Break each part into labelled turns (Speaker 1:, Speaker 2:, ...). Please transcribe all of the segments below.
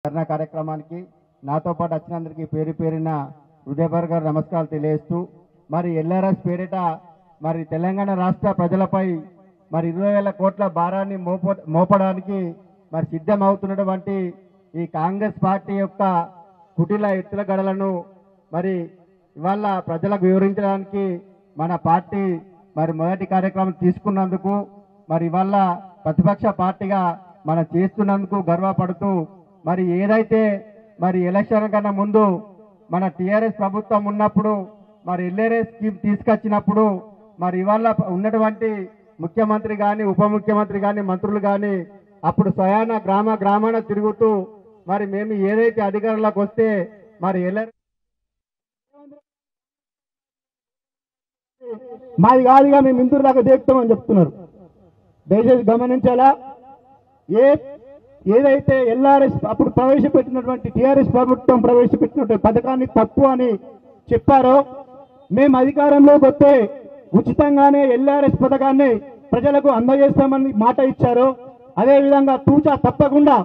Speaker 1: ధర్నా కార్యక్రమానికి నాతో పాటు వచ్చినందరికీ పేరు పేరిన హృదయపూర్వక నమస్కారాలు తెలియజేస్తూ మరి ఎల్ఆర్ఎస్ పేరిట మరి తెలంగాణ రాష్ట్ర ప్రజలపై మరి 20,000 కోట్ల భారాన్ని మోపడానికి మరి సిద్ధమవుతున్నటువంటి ఈ కాంగ్రెస్ పార్టీ యొక్క కుటిల ఎత్తుల గడలను మరి ఇవాళ ప్రజలకు వివరించడానికి మన పార్టీ మరి మొదటి కార్యక్రమం తీసుకున్నందుకు మరి ఇవాళ ప్రతిపక్ష పార్టీగా మనం చేస్తున్నందుకు గర్వపడుతూ మరి ఏదైతే మరి ఎలక్షన్ కన్నా ముందు మన టీఆర్ఎస్ ప్రభుత్వం ఉన్నప్పుడు మరి ఎల్ఆర్ఎస్ స్కీమ్ తీసుకొచ్చినప్పుడు మరి ఇవాళ ఉన్నటువంటి ముఖ్యమంత్రి కానీ ఉప ముఖ్యమంత్రి కానీ మంత్రులు కానీ అప్పుడు స్వయాన గ్రామాన తిరుగుతూ మరి మేము ఏదైతే అధికారంలోకి వస్తే మరి ఎల్ఆర్ఎస్
Speaker 2: మాది కాదుగా మేము ఇందూరు దాకా చేస్తామని చెప్తున్నారు. దయచేసి గమనించాలా. ఏదైతే ఎల్ఆర్ఎస్ అప్పుడు ప్రవేశపెట్టినటువంటి టీఆర్ఎస్ ప్రభుత్వం ప్రవేశపెట్టినటువంటి పథకాన్ని తప్పు అని చెప్పారో, మేము అధికారంలోకి వస్తే ఉచితంగానే ఎల్ఆర్ఎస్ పథకాన్ని ప్రజలకు అందజేస్తామని మాట ఇచ్చారో, అదేవిధంగా తూచా తప్పకుండా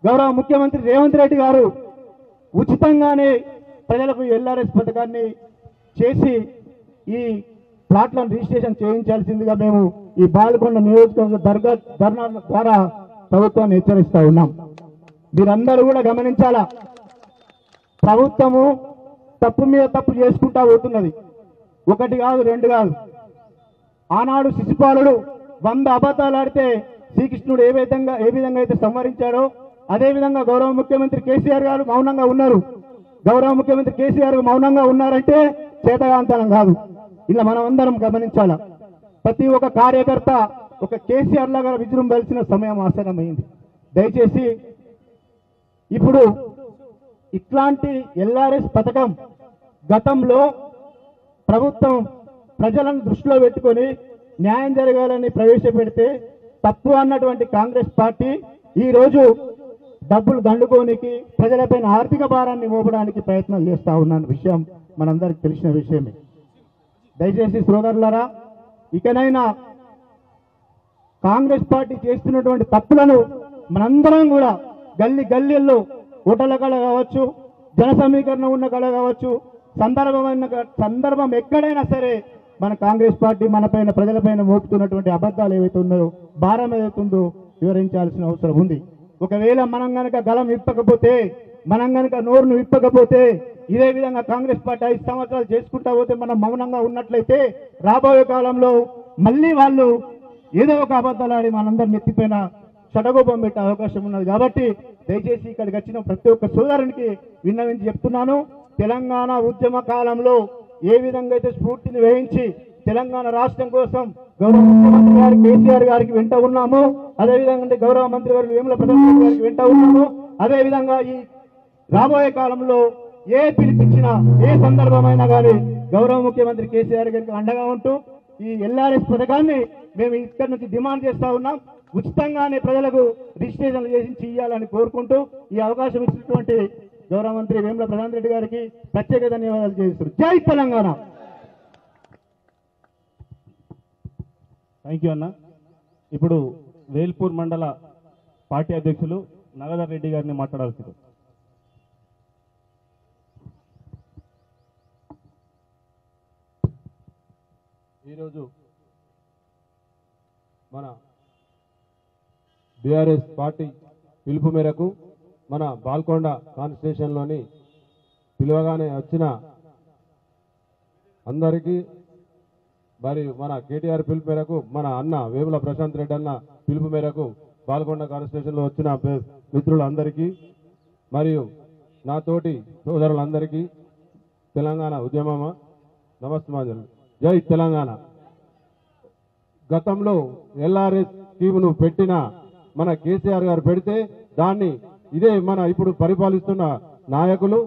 Speaker 2: గౌరవ ముఖ్యమంత్రి రేవంత్ రెడ్డి గారు ఉచితంగానే ప్రజలకు ఎల్ఆర్ఎస్ పథకాన్ని చేసి ఈ ప్లాట్లను రిజిస్ట్రేషన్ చేయించాల్సిందిగా మేము ఈ బాల్కొండ నియోజకవర్గ ధర్నా ద్వారా ప్రభుత్వాన్ని హెచ్చరిస్తా ఉన్నాం. మీరందరూ కూడా గమనించాలా. ప్రభుత్వము తప్పు మీద తప్పు చేసుకుంటా పోతున్నది. ఒకటి కాదు, రెండు కాదు. ఆనాడు శిశుపాలుడు 100 అబద్ధాలు ఆడితే శ్రీకృష్ణుడు ఏ విధంగా అయితే సంహరించారో, అదేవిధంగా గౌరవ ముఖ్యమంత్రి కేసీఆర్ గారు మౌనంగా ఉన్నారు. గౌరవ ముఖ్యమంత్రి కేసీఆర్ మౌనంగా ఉన్నారంటే చేతగాంతనం కాదు. ఇలా మనం అందరం గమనించాలా. ప్రతి ఒక్క కార్యకర్త ఒక కేసీఆర్ లాగా విజృంభించాల్సిన సమయం ఆసన్నమైంది. దయచేసి ఇప్పుడు ఇట్లాంటి ఎల్ఆర్ఎస్ పథకం గతంలో ప్రభుత్వం ప్రజలను దృష్టిలో పెట్టుకొని న్యాయం జరగాలని ప్రవేశపెడితే తప్పు అన్నటువంటి కాంగ్రెస్ పార్టీ ఈరోజు డబ్బులు దండుకోనికి ప్రజలపైన ఆర్థిక భారాన్ని మోపడానికి ప్రయత్నం చేస్తా ఉన్న విషయం మనందరికి తెలిసిన విషయమే. దయచేసి సోదరులారా, ఇకనైనా కాంగ్రెస్ పార్టీ చేస్తున్నటువంటి తప్పులను మనందరం కూడా గల్లీల్లో ఓటర్ల కళ కావచ్చు, జన సమీకరణ ఉన్న కళ కావచ్చు, సందర్భం ఎక్కడైనా సరే మన కాంగ్రెస్ పార్టీ మనపైన ప్రజలపైన మోపుతున్నటువంటి అబద్ధాలు ఏవైతే ఉన్నాయో, భారం ఏదైతుందో వివరించాల్సిన అవసరం ఉంది. ఒకవేళ మనం కనుక గలం విప్పకపోతే, మనం కనుక నోరును విప్పకపోతే, ఇదే విధంగా కాంగ్రెస్ పార్టీ 5 సంవత్సరాలు చేసుకుంటా పోతే మనం మౌనంగా ఉన్నట్లయితే రాబోయే కాలంలో మళ్ళీ వాళ్ళు ఏదో ఒక అబద్ధాలు ఆడి మనందరిని ఎత్తిపోయిన షడగోపం పెట్టే అవకాశం ఉన్నది. కాబట్టి దయచేసి ఇక్కడికి వచ్చిన ప్రతి ఒక్క సోదరునికి విన్నవించి చెప్తున్నాను. తెలంగాణ ఉద్యమ కాలంలో ఏ విధంగా అయితే స్ఫూర్తిని వహించి తెలంగాణ రాష్ట్రం కోసం గౌరవ ముఖ్యమంత్రి గారు కేసీఆర్ గారికి వెంట ఉన్నాము, అదేవిధంగా గౌరవ మంత్రి గారు వేముల ప్రసాద్ గారికి వెంట ఉన్నాము, అదేవిధంగా ఈ రాబోయే కాలంలో ఏ పిలిపించినా ఏ సందర్భమైనా కానీ గౌరవ ముఖ్యమంత్రి కేసీఆర్ గారికి అండగా ఉంటూ ఈ ఎల్ఆర్ఎస్ పథకాన్ని మేము ఇక్కడి నుంచి డిమాండ్ చేస్తా ఉన్నాం. ఉచితంగానే ప్రజలకు రిజిస్ట్రేషన్ చేసి ఇవ్వాలని కోరుకుంటూ ఈ అవకాశం ఇచ్చినటువంటి గౌరవ మంత్రి వేముల ప్రశాంత్ రెడ్డి గారికి ప్రత్యేక ధన్యవాదాలు చేస్తున్నారు. జై తెలంగాణ.
Speaker 3: థ్యాంక్ యూ అన్న. ఇప్పుడు వేల్పూర్ మండల పార్టీ అధ్యక్షులు నగదర్ రెడ్డి గారిని మాట్లాడాల్సింది.
Speaker 4: ఈరోజు మన బీఆర్ఎస్ పార్టీ పిలుపు మేరకు మన బాల్కొండ కాన్స్టిట్యూషన్లోని పిలువగానే వచ్చిన అందరికీ, మరియు మన కేటీఆర్ పిలుపు మేరకు, మన అన్న వేముల ప్రశాంత్ రెడ్డి అన్న పిలుపు మేరకు బాల్కొండ కాన్స్టిట్యూషన్లో వచ్చిన మిత్రులందరికీ మరియు నాతోటి సోదరులందరికీ తెలంగాణ ఉద్యమమ నమస్కారాలు. జై తెలంగాణ. గతంలో ఎల్ఆర్ఎస్ స్కీమును పెట్టిన మన కేసీఆర్ గారు పెడితే దాన్ని ఇదే మన ఇప్పుడు పరిపాలిస్తున్న నాయకులు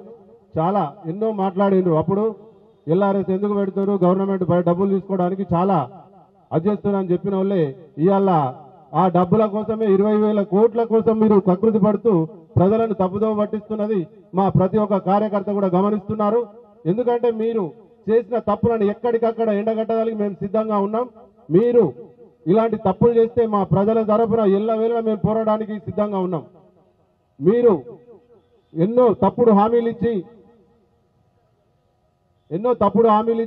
Speaker 4: చాలా ఎన్నో మాట్లాడిండ్రు. అప్పుడు ఎల్ఆర్ఎస్ ఎందుకు పెడతారు, గవర్నమెంట్ డబ్బులు తీసుకోవడానికి చాలా అధ్యక్షులని చెప్పిన వాళ్ళే ఇవాళ ఆ డబ్బుల కోసమే 20,000 కోట్ల కోసం మీరు కకృతి పడుతూ ప్రజలను తప్పుదోవ పట్టిస్తున్నది మా ప్రతి ఒక్క కార్యకర్త కూడా గమనిస్తున్నారు. ఎందుకంటే మీరు చేసిన తప్పులను ఎక్కడికక్కడ ఎండగట్టడానికి మేము సిద్ధంగా ఉన్నాం. మీరు ఇలాంటి తప్పులు చేస్తే మా ప్రజల తరపున ఎల్లవేళ మేము పోరాడడానికి సిద్ధంగా ఉన్నాం. మీరు ఎన్నో తప్పుడు హామీలు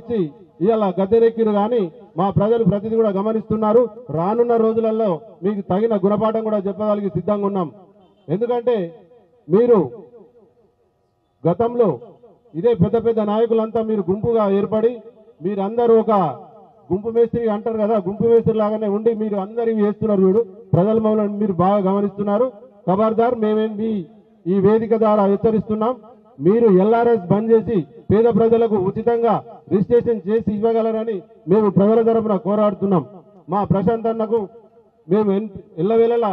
Speaker 4: ఇచ్చి ఇవాళ గద్దెనెక్కిరు కానీ మా ప్రజలు ప్రతిదీ కూడా గమనిస్తున్నారు. రానున్న రోజులలో మీకు తగిన గుణపాఠం కూడా చెప్పగలిగి సిద్ధంగా ఉన్నాం. ఎందుకంటే మీరు గతంలో ఇదే పెద్ద పెద్ద నాయకులంతా మీరు గుంపుగా ఏర్పడి మీరందరూ ఒక గుంపు మేస్త్రి అంటారు కదా, గుంపు మేస్త్రి లాగానే ఉండి మీరు అందరూ ఇవి చేస్తున్నారు. చూడు ప్రజల మమ్మల్ని మీరు బాగా గమనిస్తున్నారు. ఖబర్దార్ మేమేమి ఈ వేదిక ద్వారా హెచ్చరిస్తున్నాం. మీరు ఎల్ఆర్ఎస్ బంద్ చేసి పేద ప్రజలకు ఉచితంగా రిజిస్ట్రేషన్ చేసి ఇవ్వగలరని మేము ప్రజల తరఫున పోరాడుతున్నాం. మా ప్రశాంత్ అన్నకు మేము ఎల్లవేళలా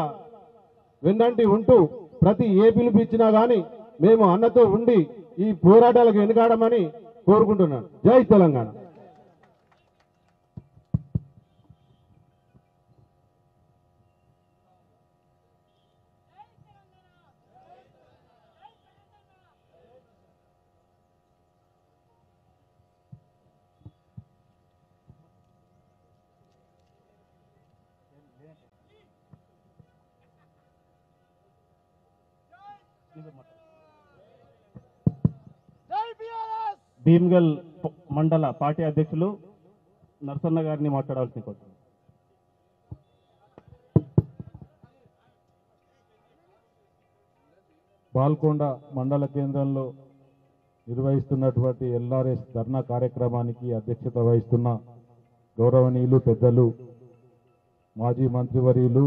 Speaker 4: వెన్నంటి ఉంటూ ప్రతి ఏ పిలుపు ఇచ్చినా కానీ మేము అన్నతో ఉండి ఈ పోరాటాలకు వెనుకాడమని కోరుకుంటున్నాను. జై తెలంగాణ.
Speaker 3: భీమ్గల్ మండల పార్టీ అధ్యక్షులు నరసన్న గారిని మాట్లాడాల్సి కోరుతున్నాను.
Speaker 4: బాల్కొండ మండల కేంద్రంలో నిర్వహిస్తున్నటువంటి ఎల్ఆర్ఎస్ ధర్నా కార్యక్రమానికి అధ్యక్షత వహిస్తున్న గౌరవనీయులు పెద్దలు మాజీ మంత్రివర్యులు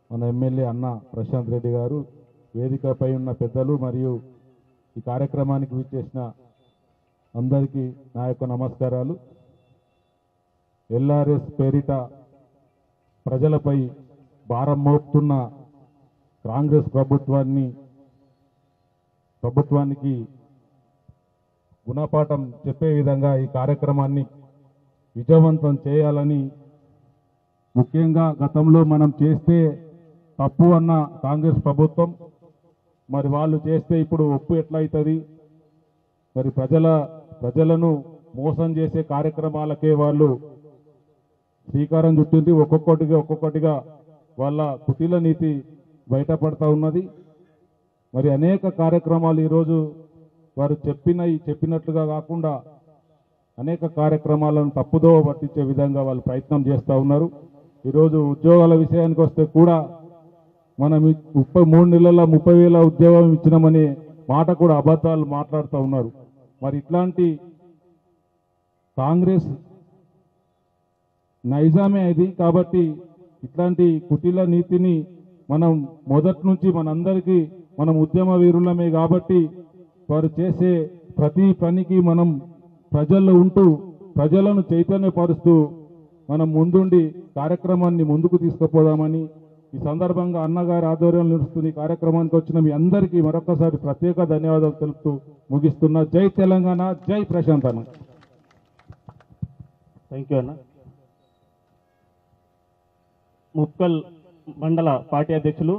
Speaker 4: మన ఎమ్మెల్యే అన్న ప్రశాంత్ రెడ్డి గారు, వేదికపై ఉన్న పెద్దలు మరియు ఈ కార్యక్రమానికి విచ్చేసిన అందరికీ నా యొక్క నమస్కారాలు. ఎల్ఆర్ఎస్ పేరిట ప్రజలపై భారం మోపుతున్న కాంగ్రెస్ ప్రభుత్వానికి గుణపాఠం చెప్పే విధంగా ఈ కార్యక్రమాన్ని విజయవంతం చేయాలని, ముఖ్యంగా గతంలో మనం చేస్తే తప్పు అన్న కాంగ్రెస్ ప్రభుత్వం మరి వాళ్ళు చేస్తే ఇప్పుడు ఒప్పు ఎట్లయితుంది, మరి ప్రజలను మోసం చేసే కార్యక్రమాలకే వాళ్ళు శ్రీకారం చుట్టింది. ఒక్కొక్కటిగా వాళ్ళ కుటిల నీతి బయటపడతా ఉన్నది. మరి అనేక కార్యక్రమాలు ఈరోజు వారు చెప్పినట్లుగా కాకుండా అనేక కార్యక్రమాలను తప్పుదోవ పట్టించే విధంగా వాళ్ళు ప్రయత్నం చేస్తూ ఉన్నారు. ఈరోజు ఉద్యోగాల విషయానికి వస్తే కూడా మనం 3 నెలల 30,000 ఉద్యోగం ఇచ్చినామనే మాట కూడా అబద్ధాలు మాట్లాడుతూ ఉన్నారు. మరి ఇట్లాంటి కాంగ్రెస్ నైజామే ఇది. కాబట్టి ఇట్లాంటి కుటిల నీతిని మనం మొదటి నుంచి మనందరికీ మనం ఉద్యమ వీరులమే కాబట్టి వారు చేసే ప్రతి పనికి మనం ప్రజల్లో ఉంటూ ప్రజలను చైతన్యపరుస్తూ మనం ముందుండి కార్యక్రమాన్ని ముందుకు తీసుకుపోదామని ఈ సందర్భంగా అన్నగారి ఆధ్వర్యంలో నడుస్తున్న ఈ కార్యక్రమానికి వచ్చిన మీ అందరికీ మరొకసారి ప్రత్యేక ధన్యవాదాలు తెలుపుతూ ముగిస్తున్నా. జై తెలంగాణ, జై ప్రశాంత్ అన్న.
Speaker 3: థ్యాంక్ యూ అన్న. ముప్కల్ మండల పార్టీ అధ్యక్షులు